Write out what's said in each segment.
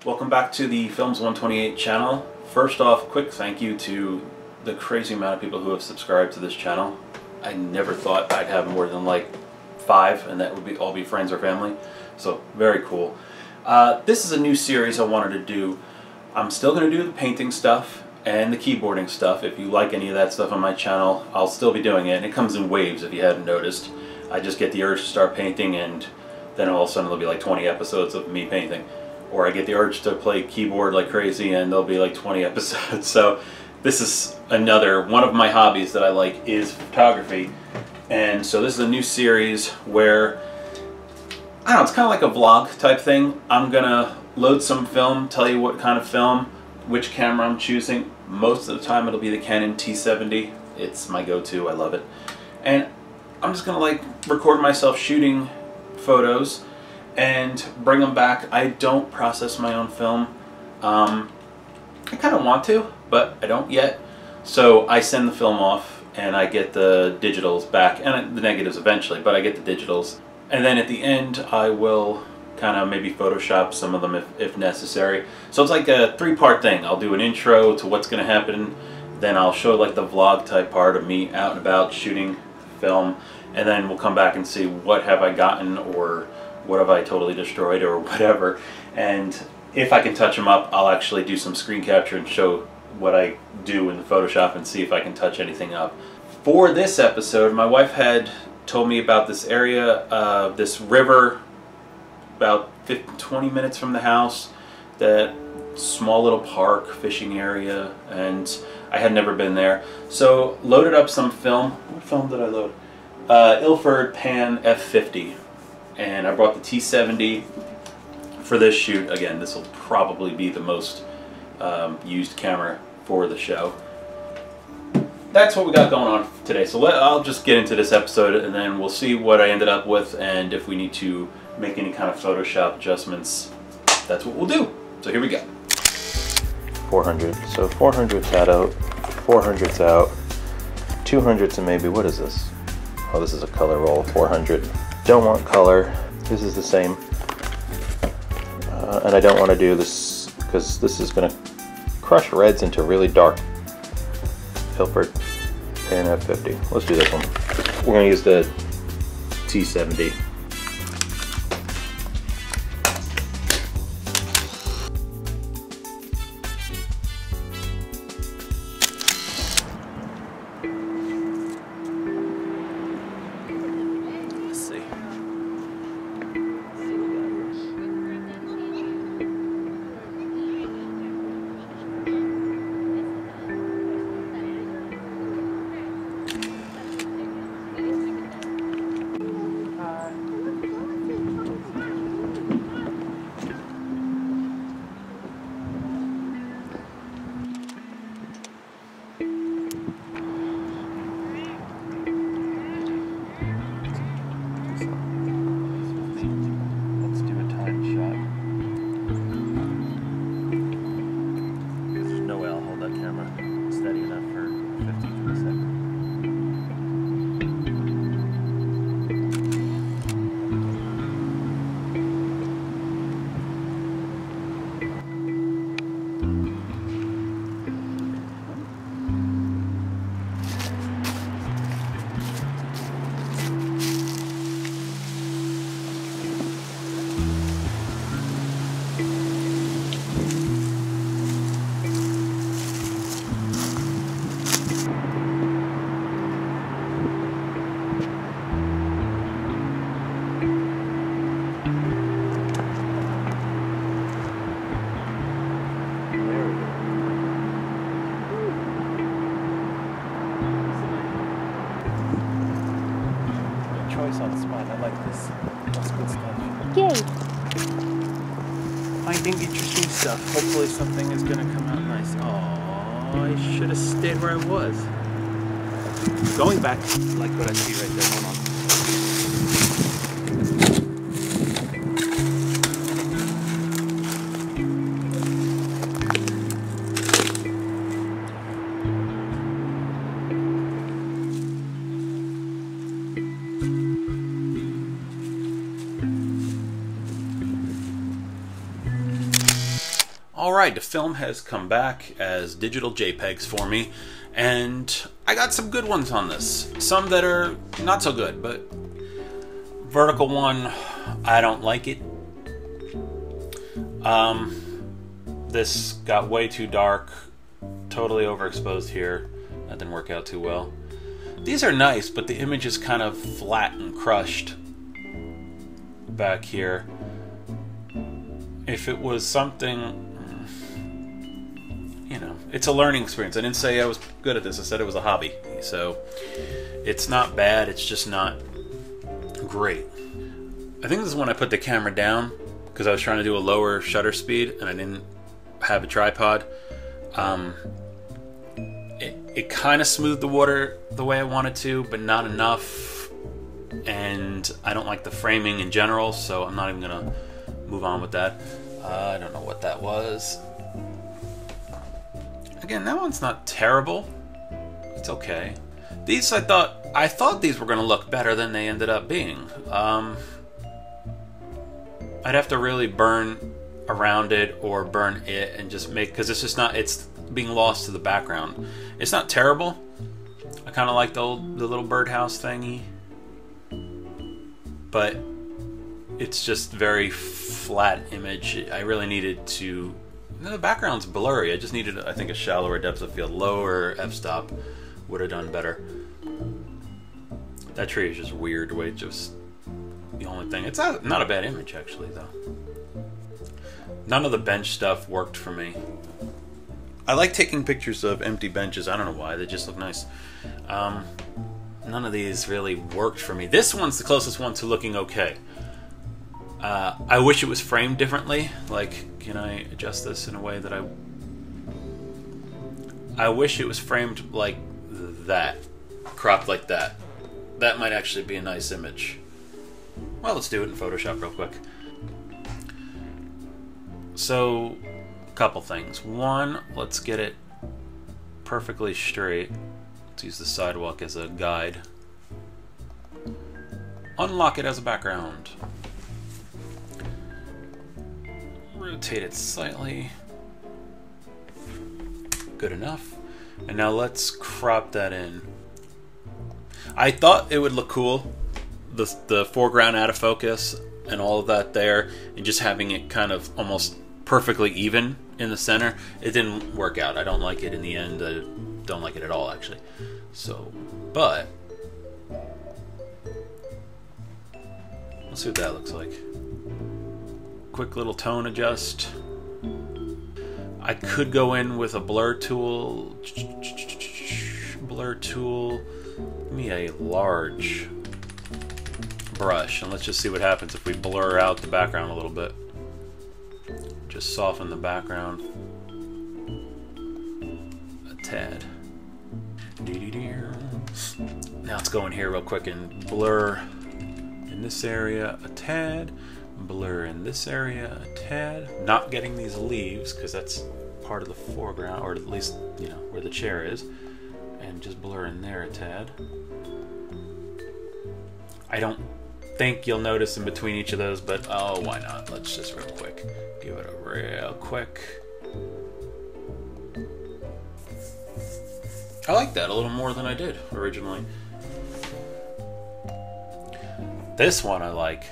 Welcome back to the Films 128 channel. First off, quick thank you to the crazy amount of people who have subscribed to this channel. I never thought I'd have more than like 5, and that would all be friends or family. So very cool. This is a new series I wanted to do. I'm still going to do the painting stuff and the keyboarding stuff. If you like any of that stuff on my channel, I'll still be doing it. And it comes in waves if you hadn't noticed. I just get the urge to start painting, and then all of a sudden there'll be like 20 episodes of me painting. Or I get the urge to play keyboard like crazy and there'll be like 20 episodes. So this is another one of my hobbies that I like is photography. And so this is a new series where, I don't know, it's kind of like a vlog type thing. I'm gonna load some film, tell you what kind of film, which camera I'm choosing. Most of the time it'll be the Canon T70. It's my go-to, I love it. And I'm just gonna like record myself shooting photos and bring them back. I don't process my own film. I kind of want to, but I don't yet. So I send the film off and I get the digitals back, and the negatives eventually, but I get the digitals. And then at the end I will kind of maybe Photoshop some of them if necessary. So it's like a 3-part thing. I'll do an intro to what's going to happen, then I'll show like the vlog type part of me out and about shooting film, and then we'll come back and see what have I gotten, or what have I totally destroyed, or whatever. And if I can touch them up, I'll actually do some screen capture and show what I do in the Photoshop and see if I can touch anything up. For this episode, my wife had told me about this area, this river about 20 minutes from the house, that small little park, fishing area, and I had never been there. So loaded up some film. What film did I load? Ilford Pan F50. And I brought the T70 for this shoot. Again, this will probably be the most used camera for the show. That's what we got going on today. So I'll just get into this episode, and then we'll see what I ended up with, and if we need to make any kind of Photoshop adjustments, that's what we'll do. So here we go. 400. So 400's out, 400's out, 200's and maybe, what is this? Oh, this is a color roll, 400. Don't want color. This is the same. And I don't want to do this because this is going to crush reds into really dark. Ilford Pan F50. Let's do this one. We're going to use the T70. On the spot. I like this. That's good stuff. Yay! Finding interesting stuff. Hopefully something is going to come out nice. Oh, I should have stayed where I was. Going back. I like what I see right there. Hold on. Alright, the film has come back as digital JPEGs for me, and I got some good ones on this. Some that are not so good, but vertical one, I don't like it. This got way too dark, totally overexposed here. That didn't work out too well. These are nice, but the image is kind of flat and crushed back here. If it was something, you know, it's a learning experience. I didn't say I was good at this. I said it was a hobby. So it's not bad. It's just not great. I think this is when I put the camera down because I was trying to do a lower shutter speed and I didn't have a tripod. It kind of smoothed the water the way I wanted to, but not enough. And I don't like the framing in general, so I'm not even gonna move on with that. I don't know what that was. Again, that one's not terrible. It's okay. These I thought these were gonna look better than they ended up being. I'd have to really burn around it or burn it and just make, because it's just not, it's being lost to the background. It's not terrible. I kind of like the little birdhouse thingy, but it's just very flat image. I really needed to, the background's blurry. I just needed, I think, a shallower depth of field. Lower f-stop would have done better. That tree is just weird the way it just, the only thing. It's not a bad image actually though. None of the bench stuff worked for me. I like taking pictures of empty benches. I don't know why, they just look nice. None of these really worked for me. This one's the closest one to looking okay. I wish it was framed differently. Like, can I adjust this in a way that I wish it was framed like that, cropped like that. That might actually be a nice image. Well, let's do it in Photoshop real quick. So, a couple things. One, let's get it perfectly straight. Let's use the sidewalk as a guide. Unlock it as a background. Rotate it slightly. Good enough. And now let's crop that in. I thought it would look cool, the foreground out of focus and all of that there, and just having it kind of almost perfectly even in the center. It didn't work out. I don't like it in the end. I don't like it at all, actually. So, but let's see what that looks like. Quick little tone adjust. I could go in with a blur tool. Blur tool. Give me a large brush, and let's just see what happens if we blur out the background a little bit. Just soften the background a tad. Now let's go in here real quick and blur in this area a tad, blur in this area a tad. Not getting these leaves because that's part of the foreground, or at least, you know, where the chair is, and just blur in there a tad. I don't think you'll notice in between each of those, but oh, why not? Let's just real quick give it a real quick. I like that a little more than I did originally. This one I like.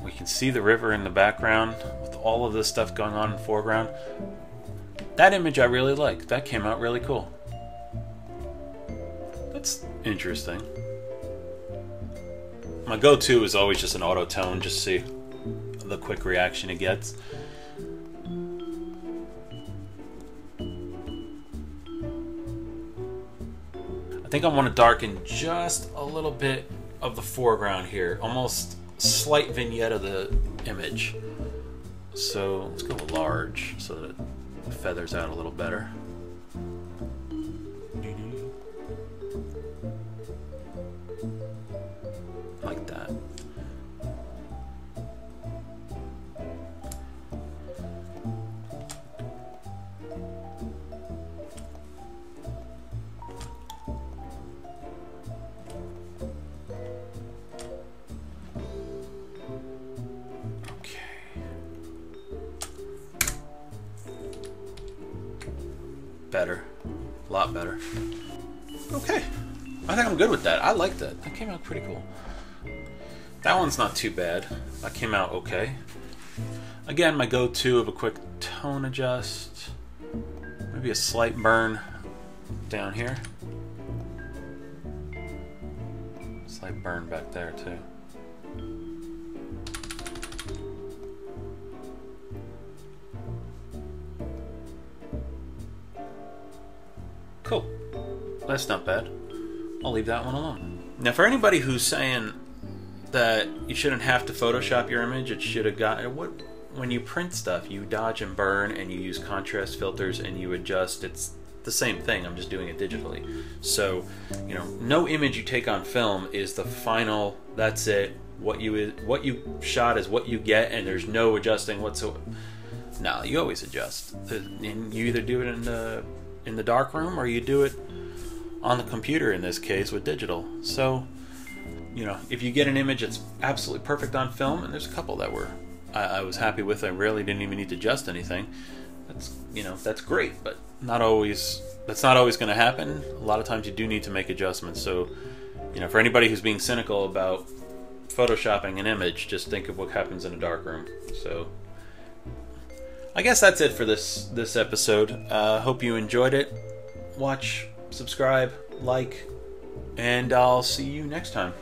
We can see the river in the background with all of this stuff going on in the foreground. That image I really like. That came out really cool. That's interesting. My go-to is always just an auto tone, just see the quick reaction it gets. I think I want to darken just a little bit of the foreground here, almost slight vignette of the image. So let's go large so that it feathers out a little better. Like that. better. A lot better. Okay. I think I'm good with that. I like that. That came out pretty cool. That one's not too bad. That came out okay. Again, my go-to of a quick tone adjust. Maybe a slight burn down here. Slight burn back there too. Cool. That's not bad. I'll leave that one alone. Now for anybody who's saying that you shouldn't have to Photoshop your image, it should have got when you print stuff, you dodge and burn and you use contrast filters and you adjust. It's the same thing, I'm just doing it digitally. So, you know, no image you take on film is the final, that's it. What you shot is what you get, and there's no adjusting whatsoever. No, you always adjust. And you either do it in the dark room or you do it on the computer, in this case with digital. So, you know, if you get an image that's absolutely perfect on film, and there's a couple that were I was happy with, I really didn't even need to adjust anything. That's, you know, that's great, but not always. That's not always going to happen. A lot of times you do need to make adjustments. So, you know, for anybody who's being cynical about photoshopping an image, just think of what happens in a dark room. So, I guess that's it for this episode. Hope you enjoyed it. Watch, subscribe, like, and I'll see you next time.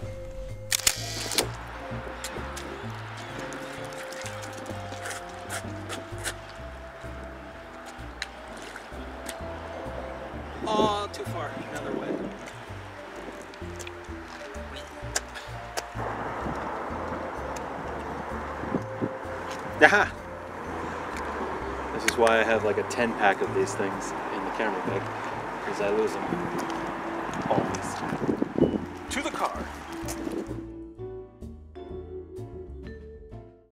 Oh, too far. Another way. Aha! This is why I have like a 10-pack of these things in the camera bag, because I lose them always. To the car.